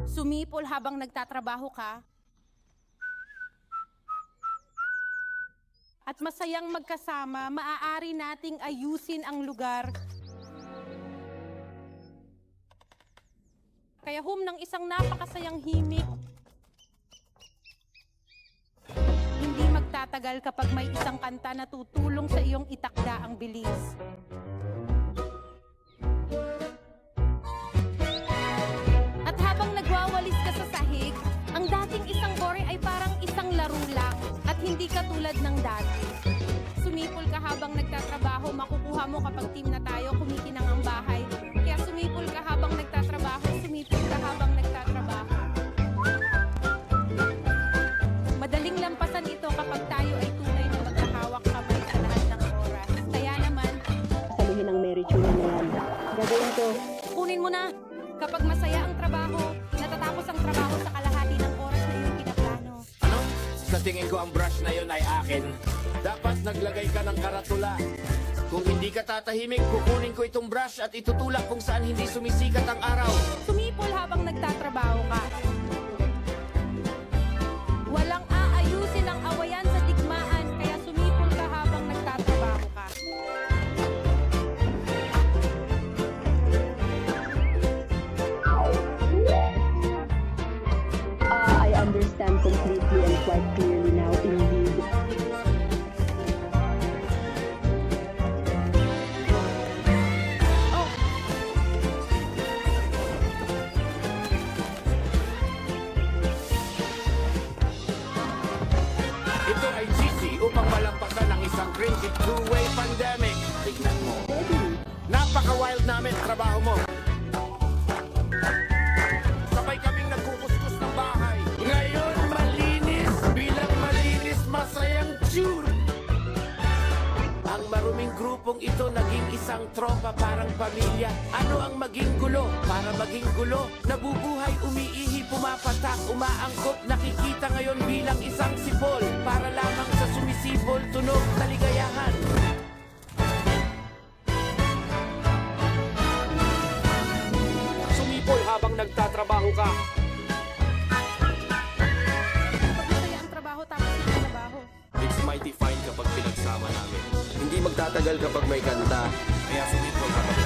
Sumipol habang nagtatrabaho ka. At masayang magkasama, maaari nating ayusin ang lugar. Kaya ng isang napakasayang himig. Hindi magtatagal kapag may isang kanta na tutulong sa iyong itakda ang bilis. At habang nagwawalis ka sa sahig, ang dating isang bore ay parang isang laro lang at hindi katulad ng dati. Sumipol ka habang nagtatrabaho, makukuha mo kapag team na tayo, kumikinang ang bahay. Kaya sumipol ka habang nagtatrabaho, sumipol ka habang nagtatrabaho. Madaling lampasan ito kapag tayo ay tunay na magkahawak kamay sa lahat ng oras. Kaya naman, Saluhin ang Mary Chula na yan. Gagawin ko. kunin mo na. Kapag masaya ang trabaho, natatapos ang trabaho sa kalahati ng oras na iyong pinaplano. Ano? Sa tingin ko ang brush na yun ay akin. Dapat naglagay ka ng karatula. Kung hindi ka tatahimik, kukunin ko itong brush at itutulak kung saan hindi sumisikat ang araw. Sumipol habang nagtatrabaho ka. Walang aayusin ang awayan sa digmaan, kaya sumipol ka habang nagtatrabaho ka. I understand completely and quite clearly now, indeed. Oh, Ito ay GC upang malampasan ang isang crazy two-way pandemic. Tignan mo. Napaka-wild namin trabaho mo. Sabay kaming nagkukuskus ng bahay. Ngayon malinis, bilang malinis masayang tune. Ang maruming grupong ito naging isang tropa, parang pamilya. Ano ang maging gulo? Para maging gulo, nabubuhay, umiihi, pumapatak, umaangkop. Nakikita ngayon bilang isang sipol, para lamang sa sumisipol, tunog, kaligayahan. Sumipol habang nagtatrabaho ka. kapag masaya ang trabaho, tapos ng trabaho. It's mighty fine kapag pinagsama namin. Hindi magtatagal kapag may kanta. Kaya sumipol habang